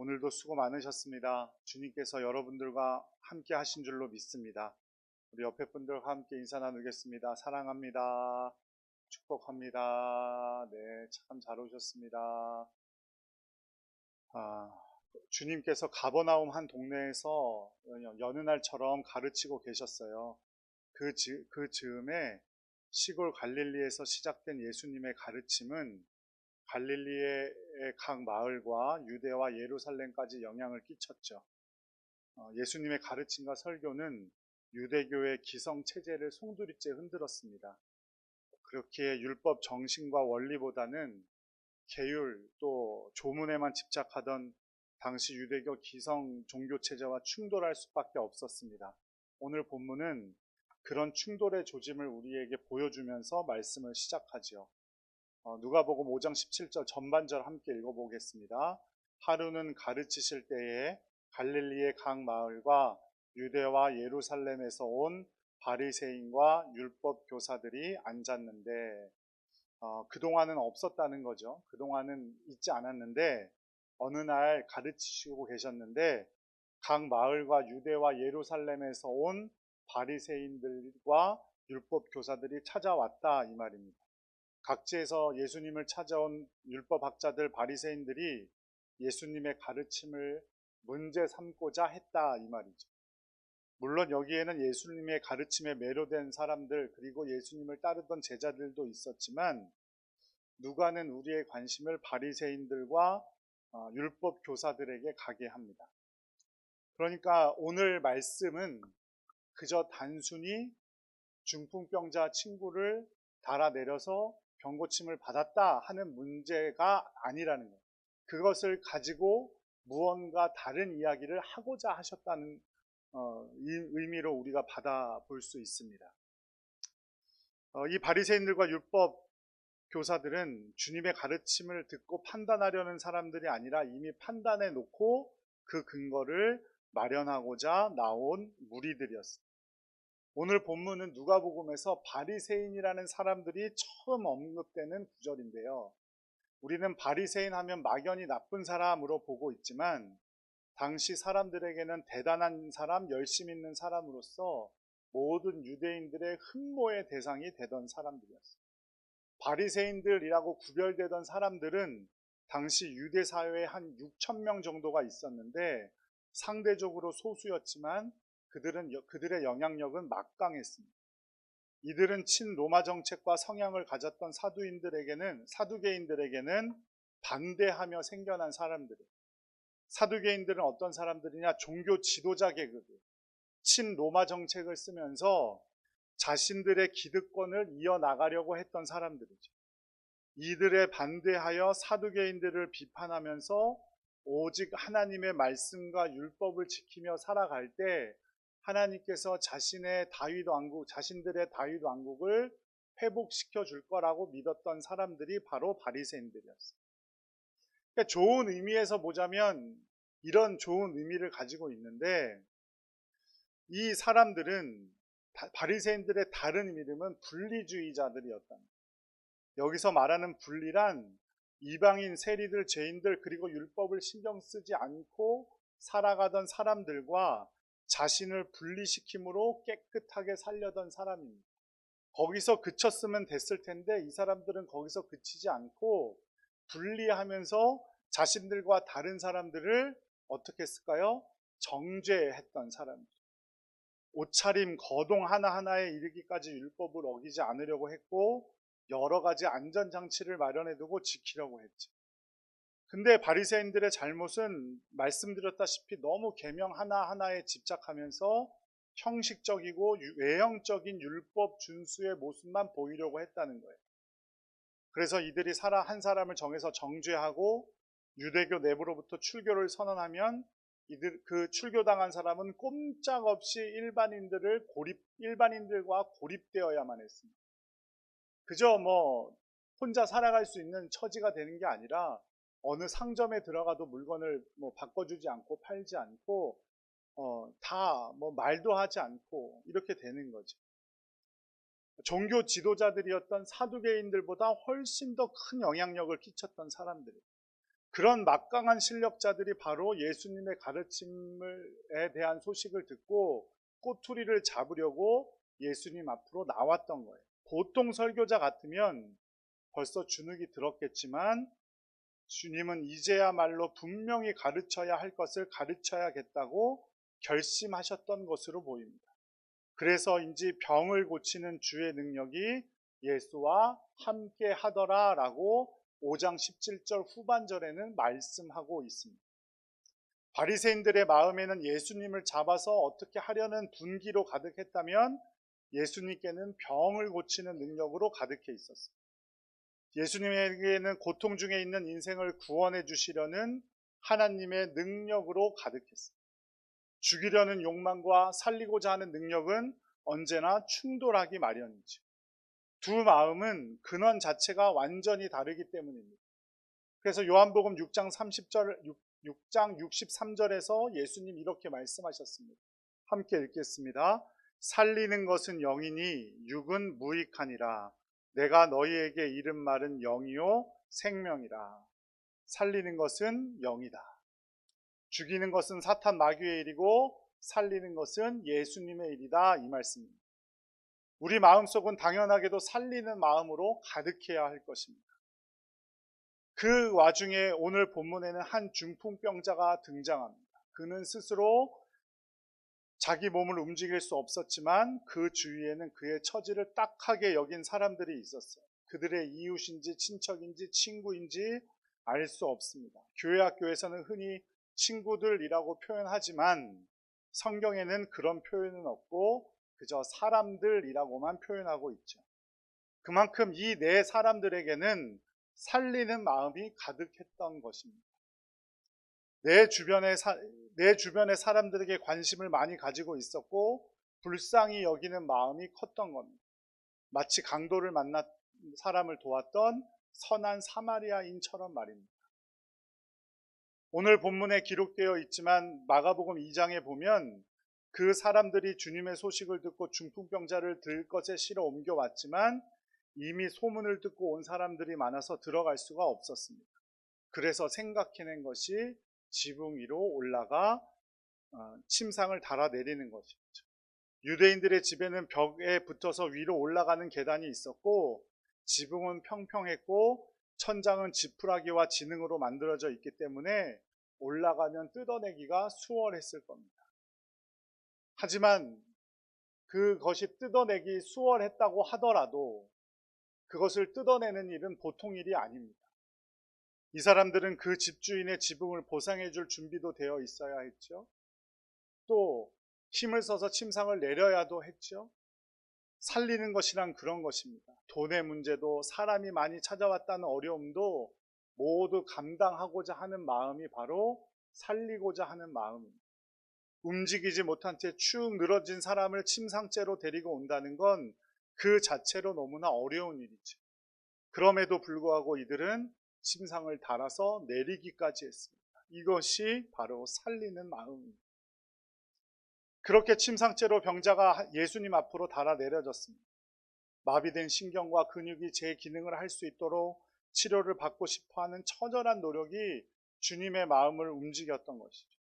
오늘도 수고 많으셨습니다. 주님께서 여러분들과 함께 하신 줄로 믿습니다. 우리 옆에 분들과 함께 인사 나누겠습니다. 사랑합니다. 축복합니다. 네, 참 잘 오셨습니다. 주님께서 가버나움 한 동네에서 여느 날처럼 가르치고 계셨어요. 그 즈음에 시골 갈릴리에서 시작된 예수님의 가르침은 갈릴리의 각 마을과 유대와 예루살렘까지 영향을 끼쳤죠. 예수님의 가르침과 설교는 유대교의 기성 체제를 송두리째 흔들었습니다. 그렇게 율법 정신과 원리보다는 계율 또 조문에만 집착하던 당시 유대교 기성 종교 체제와 충돌할 수밖에 없었습니다. 오늘 본문은 그런 충돌의 조짐을 우리에게 보여주면서 말씀을 시작하죠. 누가복음 5장 17절 전반절 함께 읽어보겠습니다. 하루는 가르치실 때에 갈릴리의 각 마을과 유대와 예루살렘에서 온 바리새인과 율법 교사들이 앉았는데 그동안은 없었다는 거죠. 그동안은 있지 않았는데 어느 날 가르치시고 계셨는데 각 마을과 유대와 예루살렘에서 온 바리새인들과 율법 교사들이 찾아왔다 이 말입니다. 각지에서 예수님을 찾아온 율법학자들 바리새인들이 예수님의 가르침을 문제 삼고자 했다 이 말이죠. 물론 여기에는 예수님의 가르침에 매료된 사람들 그리고 예수님을 따르던 제자들도 있었지만 누가는 우리의 관심을 바리새인들과 율법 교사들에게 가게 합니다. 그러니까 오늘 말씀은 그저 단순히 중풍병자 친구를 달아내려서 병고침을 받았다 하는 문제가 아니라는 거예요. 그것을 가지고 무언가 다른 이야기를 하고자 하셨다는 이 의미로 우리가 받아볼 수 있습니다. 이 바리새인들과 율법 교사들은 주님의 가르침을 듣고 판단하려는 사람들이 아니라 이미 판단해 놓고 그 근거를 마련하고자 나온 무리들이었습니다. 오늘 본문은 누가복음에서 바리새인이라는 사람들이 처음 언급되는 구절인데요. 우리는 바리새인 하면 막연히 나쁜 사람으로 보고 있지만 당시 사람들에게는 대단한 사람, 열심 있는 사람으로서 모든 유대인들의 흠모의 대상이 되던 사람들이었어요. 바리새인들이라고 구별되던 사람들은 당시 유대 사회에 한 6천 명 정도가 있었는데 상대적으로 소수였지만 그들의 영향력은 막강했습니다. 이들은 친로마 정책과 성향을 가졌던 사두개인들에게는 반대하며 생겨난 사람들이에요. 사두개인들은 어떤 사람들이냐? 종교 지도자 계급이에요. 친로마 정책을 쓰면서 자신들의 기득권을 이어나가려고 했던 사람들이죠. 이들에 반대하여 사두개인들을 비판하면서 오직 하나님의 말씀과 율법을 지키며 살아갈 때 하나님께서 자신들의 다윗 왕국을 회복시켜 줄 거라고 믿었던 사람들이 바로 바리새인들이었어요. 그러니까 좋은 의미에서 보자면 이런 좋은 의미를 가지고 있는데 이 사람들은 바리새인들의 다른 이름은 분리주의자들이었다. 여기서 말하는 분리란 이방인, 세리들, 죄인들 그리고 율법을 신경 쓰지 않고 살아가던 사람들과 자신을 분리시킴으로 깨끗하게 살려던 사람입니다. 거기서 그쳤으면 됐을 텐데 이 사람들은 거기서 그치지 않고 분리하면서 자신들과 다른 사람들을 어떻게 했을까요? 정죄했던 사람들. 옷차림, 거동 하나하나에 이르기까지 율법을 어기지 않으려고 했고 여러 가지 안전장치를 마련해두고 지키려고 했지. 근데 바리새인들의 잘못은 말씀드렸다시피 너무 계명 하나하나에 집착하면서 형식적이고 외형적인 율법 준수의 모습만 보이려고 했다는 거예요. 그래서 이들이 한 사람을 정해서 정죄하고 유대교 내부로부터 출교를 선언하면 그 출교당한 사람은 꼼짝없이 일반인들과 고립되어야만 했습니다. 그저 혼자 살아갈 수 있는 처지가 되는 게 아니라 어느 상점에 들어가도 물건을 바꿔주지 않고 팔지 않고 다 말도 하지 않고 이렇게 되는 거죠. 종교 지도자들이었던 사두개인들보다 훨씬 더 큰 영향력을 끼쳤던 사람들이에요. 그런 막강한 실력자들이 바로 예수님의 가르침에 대한 소식을 듣고 꼬투리를 잡으려고 예수님 앞으로 나왔던 거예요. 보통 설교자 같으면 벌써 주눅이 들었겠지만 주님은 이제야말로 분명히 가르쳐야 할 것을 가르쳐야겠다고 결심하셨던 것으로 보입니다. 그래서인지 병을 고치는 주의 능력이 예수와 함께 하더라 라고 5장 17절 후반절에는 말씀하고 있습니다. 바리새인들의 마음에는 예수님을 잡아서 어떻게 하려는 분기로 가득했다면 예수님께는 병을 고치는 능력으로 가득해 있었습니다. 예수님에게는 고통 중에 있는 인생을 구원해 주시려는 하나님의 능력으로 가득했습니다. 죽이려는 욕망과 살리고자 하는 능력은 언제나 충돌하기 마련이죠. 두 마음은 근원 자체가 완전히 다르기 때문입니다. 그래서 요한복음 6장 63절에서 예수님 이렇게 말씀하셨습니다. 함께 읽겠습니다. 살리는 것은 영이니 육은 무익하니라. 내가 너희에게 이른 말은 영이요 생명이라. 살리는 것은 영이다. 죽이는 것은 사탄 마귀의 일이고 살리는 것은 예수님의 일이다, 이 말씀입니다. 우리 마음속은 당연하게도 살리는 마음으로 가득해야 할 것입니다. 그 와중에 오늘 본문에는 한 중풍병자가 등장합니다. 그는 스스로 자기 몸을 움직일 수 없었지만 그 주위에는 그의 처지를 딱하게 여긴 사람들이 있었어요. 그들의 이웃인지 친척인지 친구인지 알 수 없습니다. 교회 학교에서는 흔히 친구들이라고 표현하지만 성경에는 그런 표현은 없고 그저 사람들이라고만 표현하고 있죠. 그만큼 이 네 사람들에게는 살리는 마음이 가득했던 것입니다. 내 주변의 사람들에게 관심을 많이 가지고 있었고 불쌍히 여기는 마음이 컸던 겁니다. 마치 강도를 만난 사람을 도왔던 선한 사마리아인처럼 말입니다. 오늘 본문에 기록되어 있지만 마가복음 2장에 보면 그 사람들이 주님의 소식을 듣고 중풍병자를 들 것에 실어 옮겨왔지만 이미 소문을 듣고 온 사람들이 많아서 들어갈 수가 없었습니다. 그래서 생각해낸 것이 지붕 위로 올라가 침상을 달아내리는 것이죠. 유대인들의 집에는 벽에 붙어서 위로 올라가는 계단이 있었고 지붕은 평평했고 천장은 지푸라기와 지능으로 만들어져 있기 때문에 올라가면 뜯어내기가 수월했을 겁니다. 하지만 그것이 뜯어내기 수월했다고 하더라도 그것을 뜯어내는 일은 보통 일이 아닙니다. 이 사람들은 그 집주인의 지붕을 보상해 줄 준비도 되어 있어야 했죠. 또 힘을 써서 침상을 내려야도 했죠. 살리는 것이란 그런 것입니다. 돈의 문제도 사람이 많이 찾아왔다는 어려움도 모두 감당하고자 하는 마음이 바로 살리고자 하는 마음입니다. 움직이지 못한 채 축 늘어진 사람을 침상째로 데리고 온다는 건 그 자체로 너무나 어려운 일이죠. 그럼에도 불구하고 이들은 침상을 달아서 내리기까지 했습니다. 이것이 바로 살리는 마음입니다. 그렇게 침상째로 병자가 예수님 앞으로 달아 내려졌습니다. 마비된 신경과 근육이 제 기능을 할 수 있도록 치료를 받고 싶어하는 처절한 노력이 주님의 마음을 움직였던 것이죠.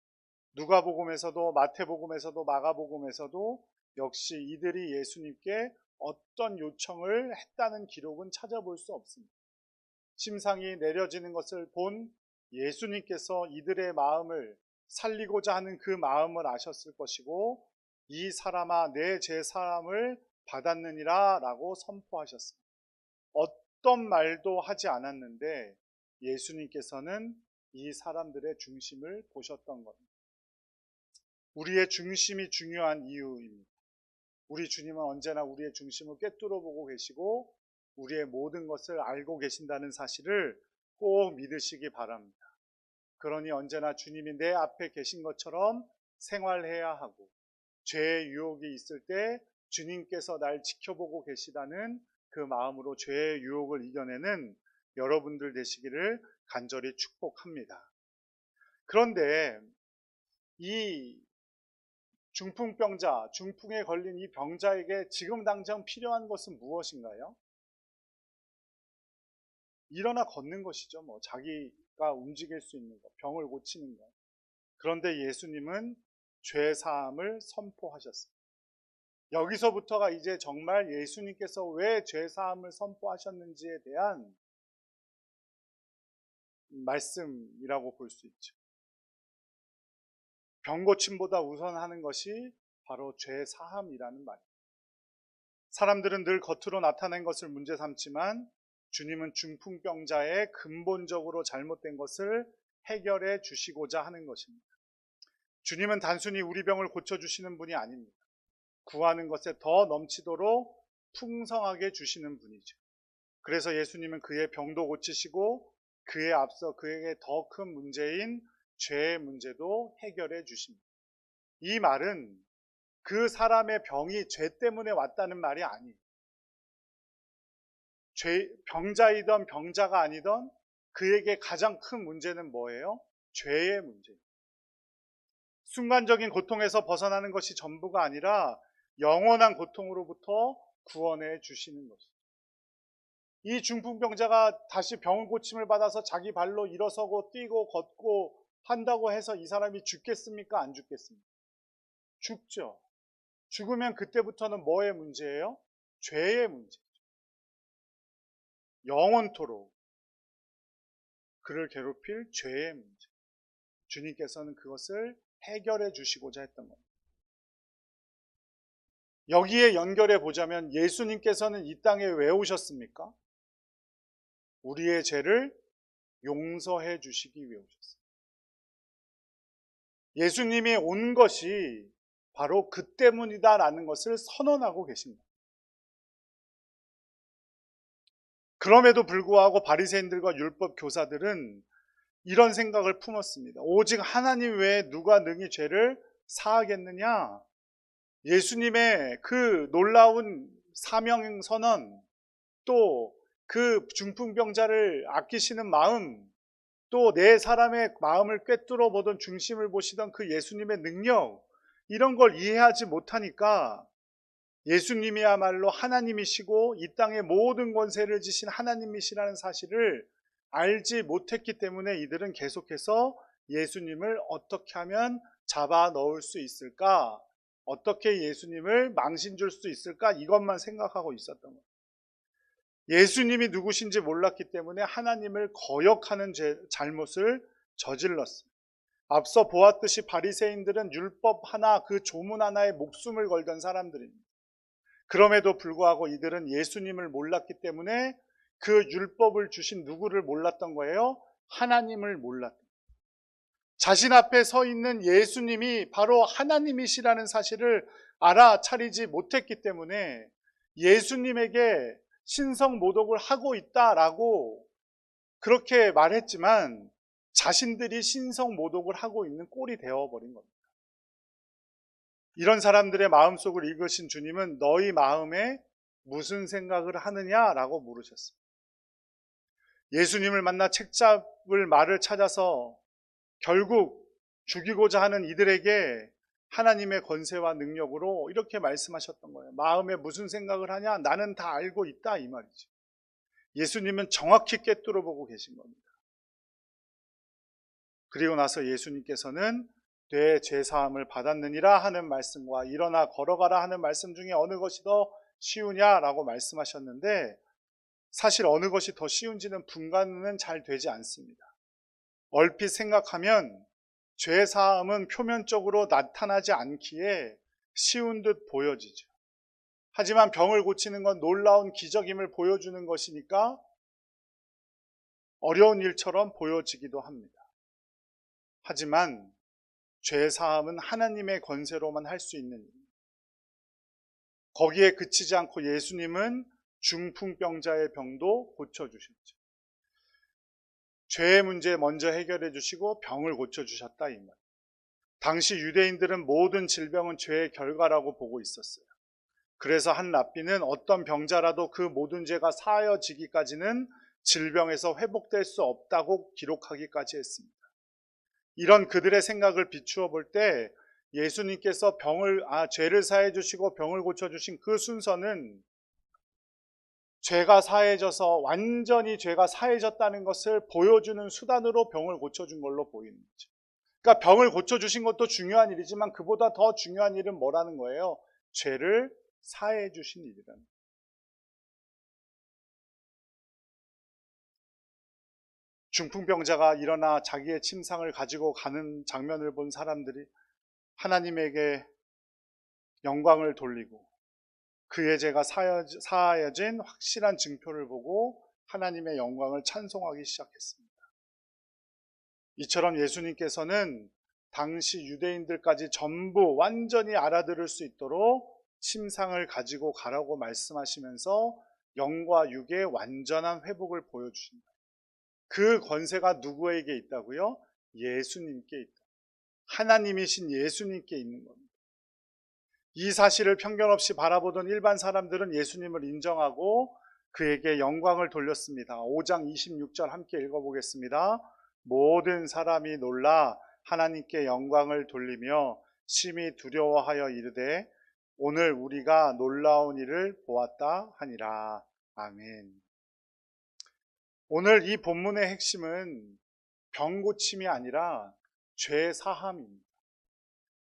누가복음에서도 마태복음에서도 마가복음에서도 역시 이들이 예수님께 어떤 요청을 했다는 기록은 찾아볼 수 없습니다. 침상이 내려지는 것을 본 예수님께서 이들의 마음을 살리고자 하는 그 마음을 아셨을 것이고 이 사람아 내 제사함을 받았느니라 라고 선포하셨습니다. 어떤 말도 하지 않았는데 예수님께서는 이 사람들의 중심을 보셨던 겁니다. 우리의 중심이 중요한 이유입니다. 우리 주님은 언제나 우리의 중심을 꿰뚫어 보고 계시고 우리의 모든 것을 알고 계신다는 사실을 꼭 믿으시기 바랍니다. 그러니 언제나 주님이 내 앞에 계신 것처럼 생활해야 하고 죄의 유혹이 있을 때 주님께서 날 지켜보고 계시다는 그 마음으로 죄의 유혹을 이겨내는 여러분들 되시기를 간절히 축복합니다. 그런데 이 중풍병자, 중풍에 걸린 이 병자에게 지금 당장 필요한 것은 무엇인가요? 일어나 걷는 것이죠. 뭐 자기가 움직일 수 있는 것, 병을 고치는 것. 그런데 예수님은 죄 사함을 선포하셨습니다. 여기서부터가 이제 정말 예수님께서 왜 죄 사함을 선포하셨는지에 대한 말씀이라고 볼 수 있죠. 병 고침보다 우선하는 것이 바로 죄 사함이라는 말입니다. 사람들은 늘 겉으로 나타낸 것을 문제 삼지만 주님은 중풍병자의 근본적으로 잘못된 것을 해결해 주시고자 하는 것입니다. 주님은 단순히 우리 병을 고쳐주시는 분이 아닙니다. 구하는 것에 더 넘치도록 풍성하게 주시는 분이죠. 그래서 예수님은 그의 병도 고치시고 그에 앞서 그에게 더 큰 문제인 죄의 문제도 해결해 주십니다. 이 말은 그 사람의 병이 죄 때문에 왔다는 말이 아니에요. 병자이던 병자가 아니던 그에게 가장 큰 문제는 뭐예요? 죄의 문제예요. 순간적인 고통에서 벗어나는 것이 전부가 아니라 영원한 고통으로부터 구원해 주시는 것이죠. 이 중풍병자가 다시 병 고침을 받아서 자기 발로 일어서고 뛰고 걷고 한다고 해서 이 사람이 죽겠습니까? 안 죽겠습니까? 죽죠. 죽으면 그때부터는 뭐의 문제예요? 죄의 문제죠. 영원토록 그를 괴롭힐 죄의 문제. 주님께서는 그것을 해결해 주시고자 했던 겁니다. 여기에 연결해 보자면 예수님께서는 이 땅에 왜 오셨습니까? 우리의 죄를 용서해 주시기 위해 오셨습니다. 예수님이 온 것이 바로 그 때문이다라는 것을 선언하고 계십니다. 그럼에도 불구하고 바리새인들과 율법 교사들은 이런 생각을 품었습니다. 오직 하나님 외에 누가 능히 죄를 사하겠느냐? 예수님의 그 놀라운 사명 선언, 또 그 중풍병자를 아끼시는 마음, 또 내 사람의 마음을 꿰뚫어 보던 중심을 보시던 그 예수님의 능력, 이런 걸 이해하지 못하니까 예수님이야말로 하나님이시고 이 땅의 모든 권세를 지신 하나님이시라는 사실을 알지 못했기 때문에 이들은 계속해서 예수님을 어떻게 하면 잡아 넣을 수 있을까? 어떻게 예수님을 망신 줄 수 있을까? 이것만 생각하고 있었던 거예요. 예수님이 누구신지 몰랐기 때문에 하나님을 거역하는 잘못을 저질렀어요. 앞서 보았듯이 바리새인들은 율법 하나, 그 조문 하나에 목숨을 걸던 사람들입니다. 그럼에도 불구하고 이들은 예수님을 몰랐기 때문에 그 율법을 주신 누구를 몰랐던 거예요? 하나님을 몰랐던 거예요. 자신 앞에 서 있는 예수님이 바로 하나님이시라는 사실을 알아차리지 못했기 때문에 예수님에게 신성모독을 하고 있다라고 그렇게 말했지만 자신들이 신성모독을 하고 있는 꼴이 되어버린 겁니다. 이런 사람들의 마음속을 읽으신 주님은 너희 마음에 무슨 생각을 하느냐라고 물으셨습니다. 예수님을 만나 책잡을 말을 찾아서 결국 죽이고자 하는 이들에게 하나님의 권세와 능력으로 이렇게 말씀하셨던 거예요. 마음에 무슨 생각을 하냐? 나는 다 알고 있다, 이 말이죠. 예수님은 정확히 꿰뚫어 보고 계신 겁니다. 그리고 나서 예수님께서는 내 죄사함을 받았느니라 하는 말씀과 일어나 걸어가라 하는 말씀 중에 어느 것이 더 쉬우냐라고 말씀하셨는데, 사실 어느 것이 더 쉬운지는 분간은 잘 되지 않습니다. 얼핏 생각하면 죄사함은 표면적으로 나타나지 않기에 쉬운 듯 보여지죠. 하지만 병을 고치는 건 놀라운 기적임을 보여주는 것이니까 어려운 일처럼 보여지기도 합니다. 하지만 죄사함은 하나님의 권세로만 할 수 있는 일입니다. 거기에 그치지 않고 예수님은 중풍병자의 병도 고쳐주셨죠. 죄의 문제 먼저 해결해 주시고 병을 고쳐주셨다, 이 말. 당시 유대인들은 모든 질병은 죄의 결과라고 보고 있었어요. 그래서 한 랍비는 어떤 병자라도 그 모든 죄가 사하여지기까지는 질병에서 회복될 수 없다고 기록하기까지 했습니다. 이런 그들의 생각을 비추어 볼 때 예수님께서 죄를 사해 주시고 병을 고쳐 주신 그 순서는 죄가 사해져서 완전히 죄가 사해졌다는 것을 보여주는 수단으로 병을 고쳐준 걸로 보이는 거죠. 그러니까 병을 고쳐주신 것도 중요한 일이지만 그보다 더 중요한 일은 뭐라는 거예요? 죄를 사해 주신 일이라는 거예요. 중풍병자가 일어나 자기의 침상을 가지고 가는 장면을 본 사람들이 하나님에게 영광을 돌리고 그의 죄가 사하여진 확실한 증표를 보고 하나님의 영광을 찬송하기 시작했습니다. 이처럼 예수님께서는 당시 유대인들까지 전부 완전히 알아들을 수 있도록 침상을 가지고 가라고 말씀하시면서 영과 육의 완전한 회복을 보여주신다. 그 권세가 누구에게 있다고요? 예수님께 있다. 하나님이신 예수님께 있는 겁니다. 이 사실을 편견 없이 바라보던 일반 사람들은 예수님을 인정하고 그에게 영광을 돌렸습니다. 5장 26절 함께 읽어보겠습니다. 모든 사람이 놀라 하나님께 영광을 돌리며 심히 두려워하여 이르되 오늘 우리가 놀라운 일을 보았다 하니라. 아멘. 오늘 이 본문의 핵심은 병 고침이 아니라 죄 사함입니다.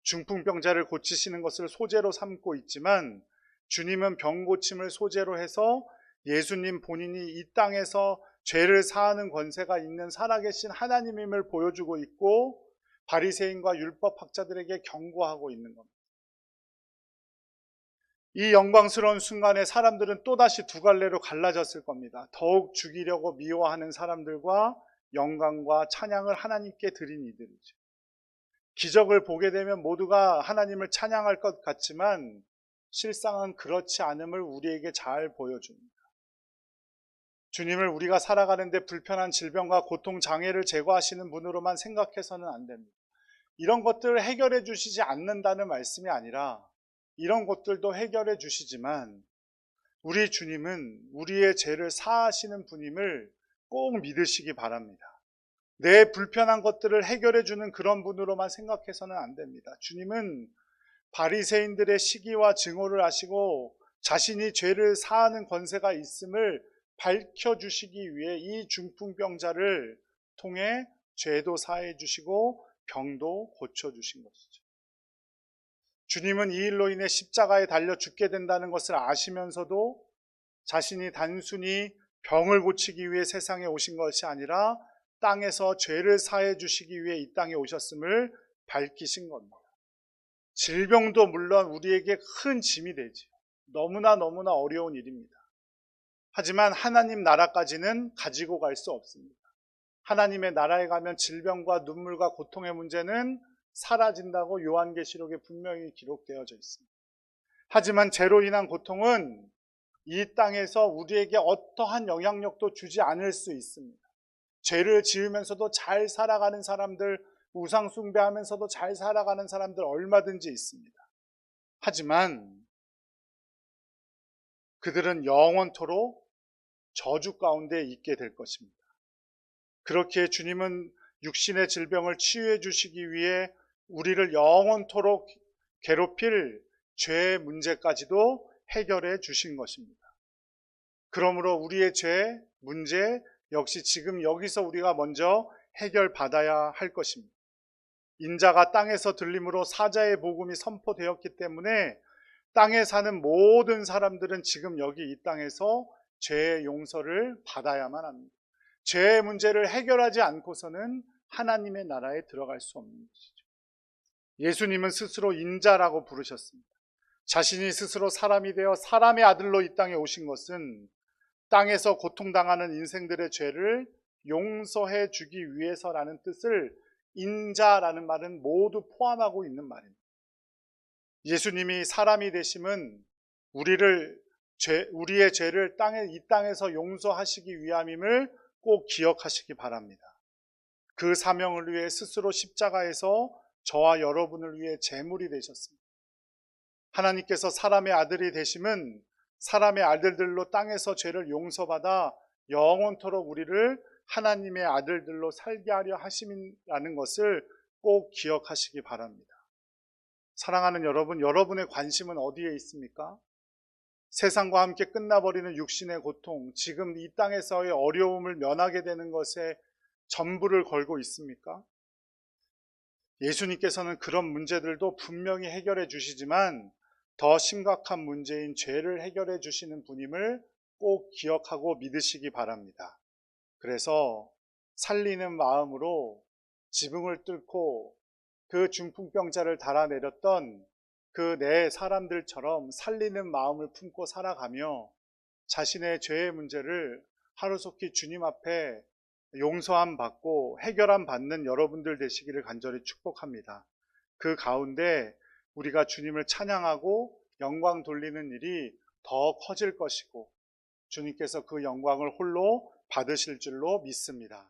중풍병자를 고치시는 것을 소재로 삼고 있지만 주님은 병 고침을 소재로 해서 예수님 본인이 이 땅에서 죄를 사하는 권세가 있는 살아계신 하나님임을 보여주고 있고 바리새인과 율법학자들에게 경고하고 있는 겁니다. 이 영광스러운 순간에 사람들은 또다시 두 갈래로 갈라졌을 겁니다. 더욱 죽이려고 미워하는 사람들과 영광과 찬양을 하나님께 드린 이들이죠. 기적을 보게 되면 모두가 하나님을 찬양할 것 같지만 실상은 그렇지 않음을 우리에게 잘 보여줍니다. 주님을 우리가 살아가는데 불편한 질병과 고통, 장애를 제거하시는 분으로만 생각해서는 안 됩니다. 이런 것들을 해결해 주시지 않는다는 말씀이 아니라 이런 것들도 해결해 주시지만 우리 주님은 우리의 죄를 사하시는 분임을 꼭 믿으시기 바랍니다. 내 불편한 것들을 해결해 주는 그런 분으로만 생각해서는 안 됩니다. 주님은 바리새인들의 시기와 증오를 아시고 자신이 죄를 사하는 권세가 있음을 밝혀주시기 위해 이 중풍병자를 통해 죄도 사해 주시고 병도 고쳐주신 것이죠. 주님은 이 일로 인해 십자가에 달려 죽게 된다는 것을 아시면서도 자신이 단순히 병을 고치기 위해 세상에 오신 것이 아니라 땅에서 죄를 사해 주시기 위해 이 땅에 오셨음을 밝히신 겁니다. 질병도 물론 우리에게 큰 짐이 되죠. 너무나 어려운 일입니다. 하지만 하나님 나라까지는 가지고 갈 수 없습니다. 하나님의 나라에 가면 질병과 눈물과 고통의 문제는 사라진다고 요한계시록에 분명히 기록되어져 있습니다. 하지만 죄로 인한 고통은 이 땅에서 우리에게 어떠한 영향력도 주지 않을 수 있습니다. 죄를 지으면서도 잘 살아가는 사람들, 우상 숭배하면서도 잘 살아가는 사람들 얼마든지 있습니다. 하지만 그들은 영원토록 저주 가운데 있게 될 것입니다. 그렇게 주님은 육신의 질병을 치유해 주시기 위해 우리를 영원토록 괴롭힐 죄의 문제까지도 해결해 주신 것입니다. 그러므로 우리의 죄, 문제 역시 지금 여기서 우리가 먼저 해결받아야 할 것입니다. 인자가 땅에서 들림으로 사자의 복음이 선포되었기 때문에 땅에 사는 모든 사람들은 지금 여기 이 땅에서 죄의 용서를 받아야만 합니다. 죄의 문제를 해결하지 않고서는 하나님의 나라에 들어갈 수 없는 것이죠. 예수님은 스스로 인자라고 부르셨습니다. 자신이 스스로 사람이 되어 사람의 아들로 이 땅에 오신 것은 땅에서 고통당하는 인생들의 죄를 용서해 주기 위해서라는 뜻을 인자라는 말은 모두 포함하고 있는 말입니다. 예수님이 사람이 되심은 우리의 죄를 이 땅에서 용서하시기 위함임을 꼭 기억하시기 바랍니다. 그 사명을 위해 스스로 십자가에서 저와 여러분을 위해 제물이 되셨습니다. 하나님께서 사람의 아들이 되심은 사람의 아들들로 땅에서 죄를 용서받아 영원토록 우리를 하나님의 아들들로 살게 하려 하심이라는 것을 꼭 기억하시기 바랍니다. 사랑하는 여러분, 여러분의 관심은 어디에 있습니까? 세상과 함께 끝나버리는 육신의 고통, 지금 이 땅에서의 어려움을 면하게 되는 것에 전부를 걸고 있습니까? 예수님께서는 그런 문제들도 분명히 해결해 주시지만 더 심각한 문제인 죄를 해결해 주시는 분임을 꼭 기억하고 믿으시기 바랍니다. 그래서 살리는 마음으로 지붕을 뚫고 그 중풍병자를 달아내렸던 그 네 사람들처럼 살리는 마음을 품고 살아가며 자신의 죄의 문제를 하루속히 주님 앞에 용서함 받고 해결함 받는 여러분들 되시기를 간절히 축복합니다. 그 가운데 우리가 주님을 찬양하고 영광 돌리는 일이 더 커질 것이고 주님께서 그 영광을 홀로 받으실 줄로 믿습니다.